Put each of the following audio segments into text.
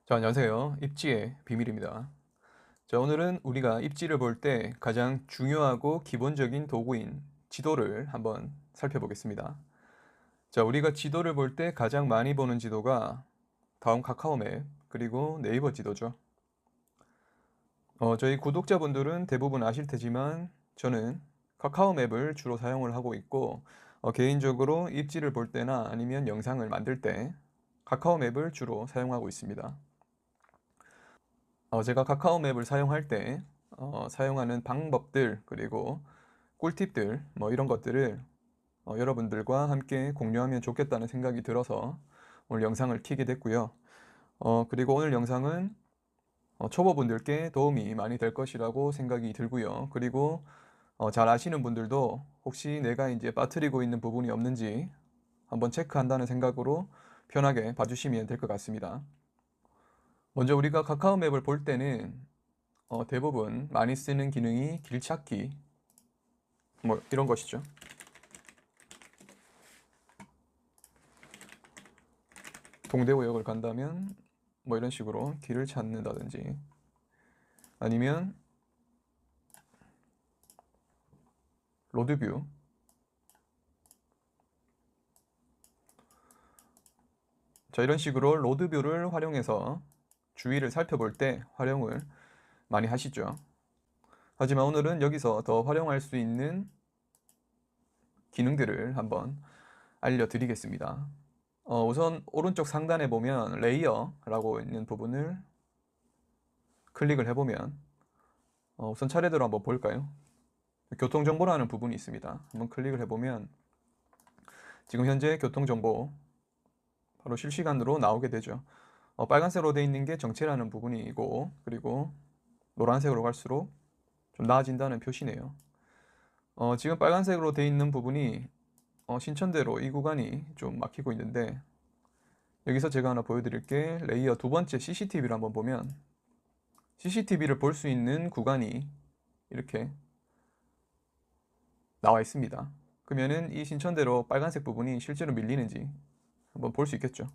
자, 안녕하세요. 입지의 비밀입니다. 자, 오늘은 우리가 입지를 볼 때 가장 중요하고 기본적인 도구인 지도를 한번 살펴보겠습니다. 자, 우리가 지도를 볼 때 가장 많이 보는 지도가 다음 카카오맵, 그리고 네이버 지도죠. 저희 구독자분들은 대부분 아실 테지만 저는 카카오맵을 주로 사용을 하고 있고, 개인적으로 입지를 볼 때나 아니면 영상을 만들 때 카카오맵을 주로 사용하고 있습니다. 제가 카카오맵을 사용할 때 사용하는 방법들, 그리고 꿀팁들 이런 것들을 여러분들과 함께 공유하면 좋겠다는 생각이 들어서 오늘 영상을 켜게 됐고요. 그리고 오늘 영상은 초보분들께 도움이 많이 될 것이라고 생각이 들고요. 그리고 잘 아시는 분들도 혹시 내가 이제 빠뜨리고 있는 부분이 없는지 한번 체크한다는 생각으로 편하게 봐주시면 될 것 같습니다. 먼저 우리가 카카오맵을 볼 때는 대부분 많이 쓰는 기능이 길찾기 이런 것이죠. 동대구역을 간다면 이런 식으로 길을 찾는다든지, 아니면 로드뷰, 자 이런 식으로 로드뷰를 활용해서 주위를 살펴볼 때 활용을 많이 하시죠. 하지만 오늘은 여기서 더 활용할 수 있는 기능들을 한번 알려드리겠습니다. 우선 오른쪽 상단에 보면 레이어라고 있는 부분을 클릭을 해보면 우선 차례대로 한번 볼까요? 교통정보라는 부분이 있습니다. 한번 클릭을 해보면 지금 현재 교통정보 바로 실시간으로 나오게 되죠. 빨간색으로 되어 있는 게 정체라는 부분이고, 그리고 노란색으로 갈수록 좀 나아진다는 표시네요. 지금 빨간색으로 되어 있는 부분이 신천대로 이 구간이 좀 막히고 있는데, 여기서 제가 하나 보여드릴 게 레이어 두 번째 CCTV를 한번 보면 CCTV를 볼 수 있는 구간이 이렇게 나와 있습니다. 그러면은 이 신천대로 빨간색 부분이 실제로 밀리는지 한번 볼 수 있겠죠.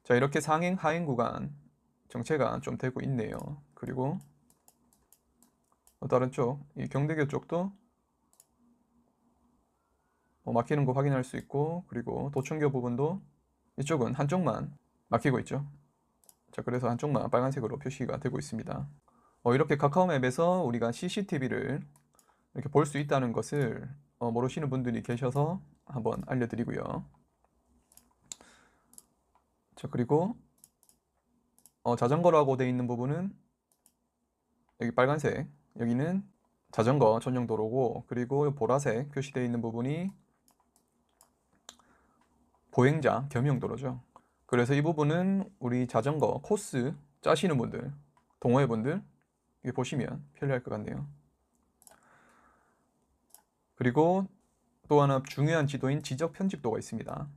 자, 이렇게 상행 하행 구간 정체가 좀 되고 있네요. 그리고 다른 쪽, 이 경대교 쪽도 막히는 거 확인할 수 있고, 그리고 도청교 부분도 이쪽은 한쪽만 막히고 있죠. 자, 그래서 한쪽만 빨간색으로 표시가 되고 있습니다. 이렇게 카카오맵에서 우리가 CCTV를 이렇게 볼 수 있다는 것을 모르시는 분들이 계셔서 한번 알려드리고요. 자, 그리고 자전거라고 되어 있는 부분은 여기 빨간색, 여기는 자전거 전용 도로고, 그리고 보라색 표시되어 있는 부분이 보행자 겸용 도로죠. 그래서 이 부분은 우리 자전거 코스 짜시는 분들, 동호회분들 여기 보시면 편리할 것 같네요. 그리고 또 하나 중요한 지도인 지적 편집도가 있습니다.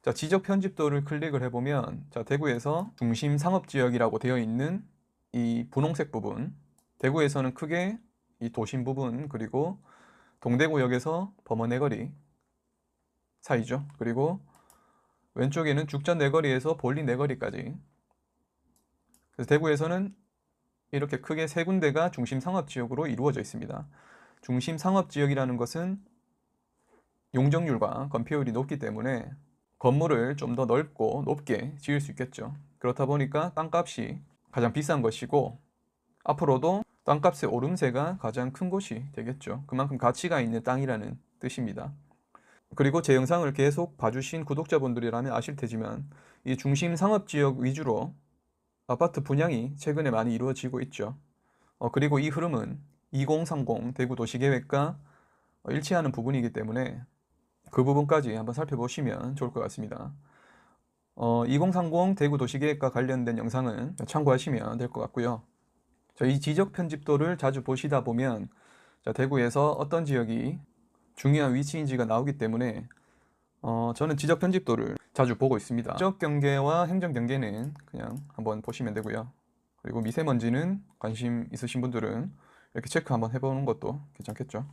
자, 지적 편집도를 클릭을 해보면, 자, 대구에서 중심 상업지역이라고 되어 있는 이 분홍색 부분, 대구에서는 크게 이 도심 부분, 그리고 동대구역에서 범어내거리 사이죠. 그리고 왼쪽에는 죽전 내거리에서 볼리 내거리까지. 그래서 대구에서는 이렇게 크게 세 군데가 중심 상업지역으로 이루어져 있습니다. 중심 상업지역이라는 것은 용적률과 건폐율이 높기 때문에 건물을 좀 더 넓고 높게 지을 수 있겠죠. 그렇다 보니까 땅값이 가장 비싼 것이고, 앞으로도 땅값의 오름세가 가장 큰 곳이 되겠죠. 그만큼 가치가 있는 땅이라는 뜻입니다. 그리고 제 영상을 계속 봐주신 구독자분들이라면 아실 테지만 이 중심 상업지역 위주로 아파트 분양이 최근에 많이 이루어지고 있죠. 그리고 이 흐름은 2030 대구 도시계획과 일치하는 부분이기 때문에 그 부분까지 한번 살펴보시면 좋을 것 같습니다. 2030 대구 도시계획과 관련된 영상은 참고하시면 될 것 같고요. 자, 이 지적 편집도를 자주 보시다 보면 대구에서 어떤 지역이 중요한 위치인지가 나오기 때문에 저는 지적 편집도를 자주 보고 있습니다. 지적 경계와 행정 경계는 그냥 한번 보시면 되고요. 그리고 미세먼지는 관심 있으신 분들은 이렇게 체크 한번 해보는 것도 괜찮겠죠.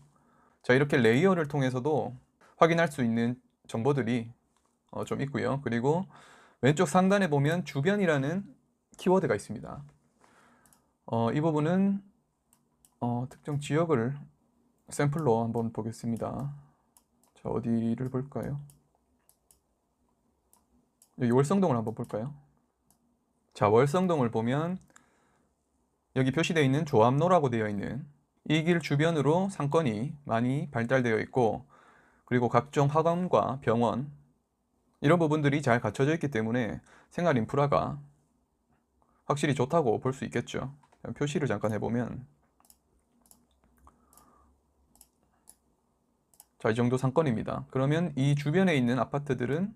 자, 이렇게 레이어를 통해서도 확인할 수 있는 정보들이 좀 있고요. 그리고 왼쪽 상단에 보면 주변이라는 키워드가 있습니다. 이 부분은 특정 지역을 샘플로 한번 보겠습니다. 자, 어디를 볼까요? 여기 월성동을 한번 볼까요? 자, 월성동을 보면 여기 표시되어 있는 조합로라고 되어 있는 이 길 주변으로 상권이 많이 발달되어 있고, 그리고 각종 학원과 병원, 이런 부분들이 잘 갖춰져 있기 때문에 생활 인프라가 확실히 좋다고 볼 수 있겠죠. 표시를 잠깐 해보면, 자, 이 정도 상권입니다. 그러면 이 주변에 있는 아파트들은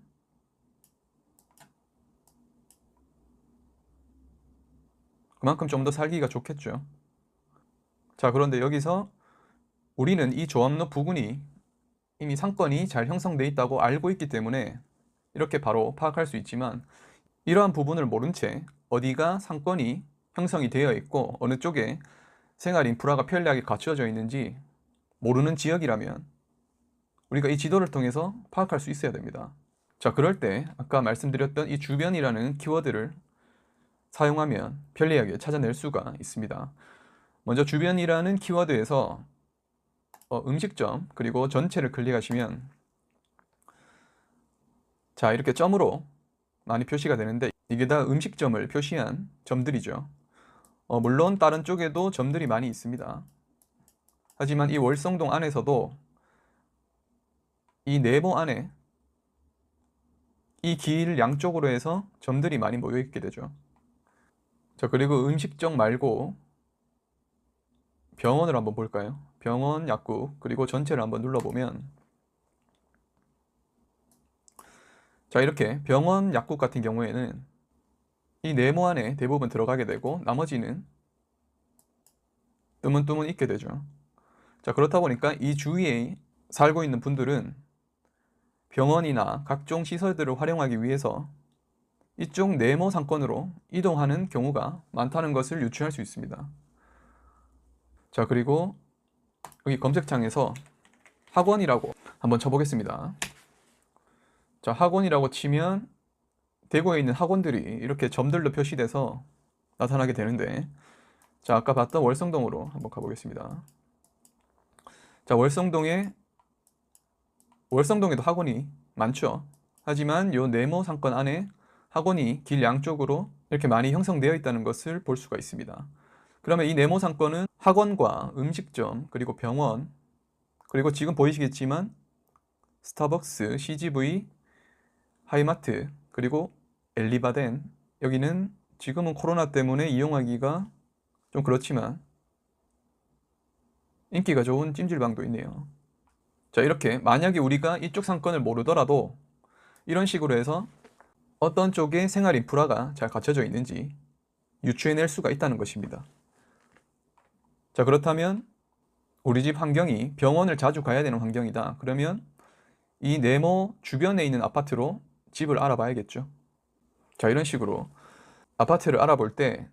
그만큼 좀 더 살기가 좋겠죠. 자, 그런데 여기서 우리는 이 조합로 부근이 이미 상권이 잘 형성되어 있다고 알고 있기 때문에 이렇게 바로 파악할 수 있지만, 이러한 부분을 모른 채 어디가 상권이 형성이 되어 있고 어느 쪽에 생활 인프라가 편리하게 갖추어져 있는지 모르는 지역이라면 우리가 이 지도를 통해서 파악할 수 있어야 됩니다. 자, 그럴 때 아까 말씀드렸던 이 주변이라는 키워드를 사용하면 편리하게 찾아낼 수가 있습니다. 먼저 주변이라는 키워드에서 음식점 그리고 전체를 클릭하시면, 자, 이렇게 점으로 많이 표시가 되는데 이게 다 음식점을 표시한 점들이죠. 물론 다른 쪽에도 점들이 많이 있습니다. 하지만 이 월성동 안에서도 이 네모 안에 이 길 양쪽으로 해서 점들이 많이 모여 있게 되죠. 자, 그리고 음식점 말고 병원을 한번 볼까요? 병원, 약국, 그리고 전체를 한번 눌러보면, 자, 이렇게 병원, 약국 같은 경우에는 이 네모 안에 대부분 들어가게 되고 나머지는 뜨문뜨문 있게 되죠. 자, 그렇다 보니까 이 주위에 살고 있는 분들은 병원이나 각종 시설들을 활용하기 위해서 이쪽 네모 상권으로 이동하는 경우가 많다는 것을 유추할 수 있습니다. 자, 그리고 여기 검색창에서 학원이라고 한번 쳐보겠습니다. 자, 학원이라고 치면 대구에 있는 학원들이 이렇게 점들로 표시돼서 나타나게 되는데, 자, 아까 봤던 월성동으로 한번 가보겠습니다. 자, 월성동에도 학원이 많죠. 하지만 요 네모 상권 안에 학원이 길 양쪽으로 이렇게 많이 형성되어 있다는 것을 볼 수가 있습니다. 그러면 이 네모 상권은 학원과 음식점, 그리고 병원, 그리고 지금 보이시겠지만 스타벅스, CGV, 하이마트, 그리고 엘리바덴, 여기는 지금은 코로나 때문에 이용하기가 좀 그렇지만 인기가 좋은 찜질방도 있네요. 자, 이렇게 만약에 우리가 이쪽 상권을 모르더라도 이런 식으로 해서 어떤 쪽에 생활 인프라가 잘 갖춰져 있는지 유추해낼 수가 있다는 것입니다. 자, 그렇다면 우리 집 환경이 병원을 자주 가야 되는 환경이다. 그러면 이 네모 주변에 있는 아파트로 집을 알아봐야겠죠. 자, 이런 식으로 아파트를 알아볼 때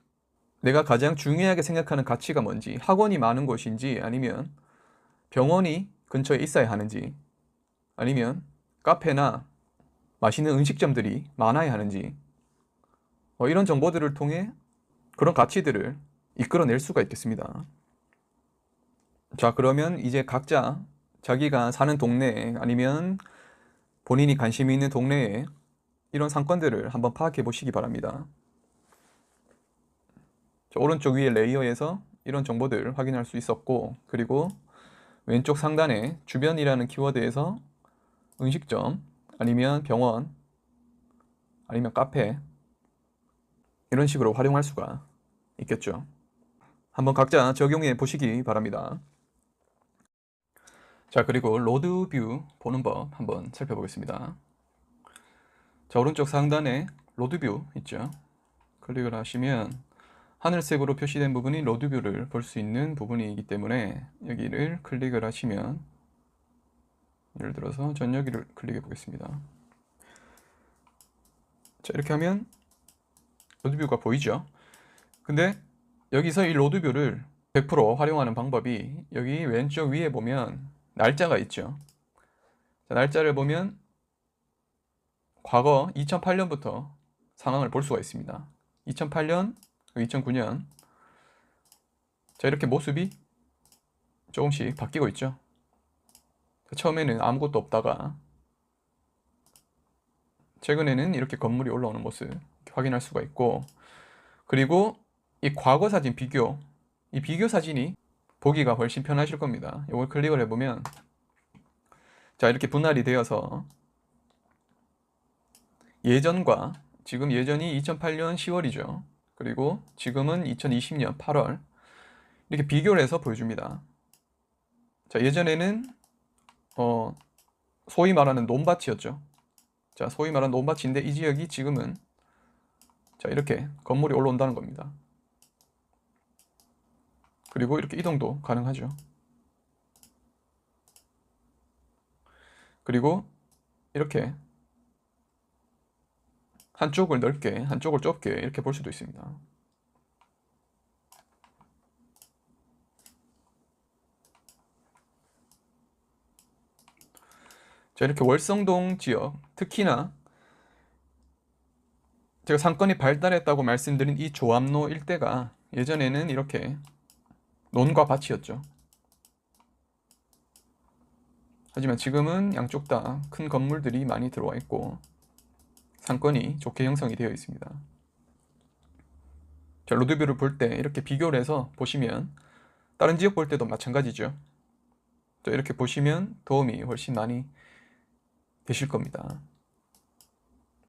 내가 가장 중요하게 생각하는 가치가 뭔지, 학원이 많은 곳인지, 아니면 병원이 근처에 있어야 하는지, 아니면 카페나 맛있는 음식점들이 많아야 하는지, 이런 정보들을 통해 그런 가치들을 이끌어낼 수가 있겠습니다. 자, 그러면 이제 각자 자기가 사는 동네에 아니면 본인이 관심이 있는 동네에 이런 상권들을 한번 파악해 보시기 바랍니다. 자, 오른쪽 위에 레이어에서 이런 정보들 확인할 수 있었고, 그리고 왼쪽 상단에 주변이라는 키워드에서 음식점 아니면 병원 아니면 카페, 이런 식으로 활용할 수가 있겠죠. 한번 각자 적용해 보시기 바랍니다. 자, 그리고 로드뷰 보는 법 한번 살펴보겠습니다. 자, 오른쪽 상단에 로드뷰 있죠. 클릭을 하시면 하늘색으로 표시된 부분이 로드뷰를 볼 수 있는 부분이기 때문에 여기를 클릭을 하시면, 예를 들어서 전 여기를 클릭해 보겠습니다. 자, 이렇게 하면 로드뷰가 보이죠. 근데 여기서 이 로드뷰를 100% 활용하는 방법이 여기 왼쪽 위에 보면 날짜가 있죠. 자, 날짜를 보면 과거 2008년부터 상황을 볼 수가 있습니다. 2008년, 2009년. 자, 이렇게 모습이 조금씩 바뀌고 있죠. 처음에는 아무것도 없다가 최근에는 이렇게 건물이 올라오는 모습 확인할 수가 있고, 그리고 이 과거 사진 비교, 이 비교 사진이 보기가 훨씬 편하실 겁니다. 이걸 클릭을 해보면, 자, 이렇게 분할이 되어서 예전과 지금, 예전이 2008년 10월이죠. 그리고 지금은 2020년 8월. 이렇게 비교를 해서 보여줍니다. 자, 예전에는 소위 말하는 논밭이었죠. 자, 소위 말하는 논밭인데 이 지역이 지금은, 자, 이렇게 건물이 올라온다는 겁니다. 그리고 이렇게 이동도 가능하죠. 그리고 이렇게 한쪽을 넓게, 한쪽을 좁게 이렇게 볼 수도 있습니다. 자, 이렇게 월성동 지역, 특히나 제가 상권이 발달했다고 말씀드린 이 조암로 일대가 예전에는 이렇게 논과 밭이었죠. 하지만 지금은 양쪽 다 큰 건물들이 많이 들어와 있고 상권이 좋게 형성이 되어 있습니다. 자, 로드뷰를 볼 때 이렇게 비교를 해서 보시면 다른 지역 볼 때도 마찬가지죠. 자, 이렇게 보시면 도움이 훨씬 많이 되실 겁니다.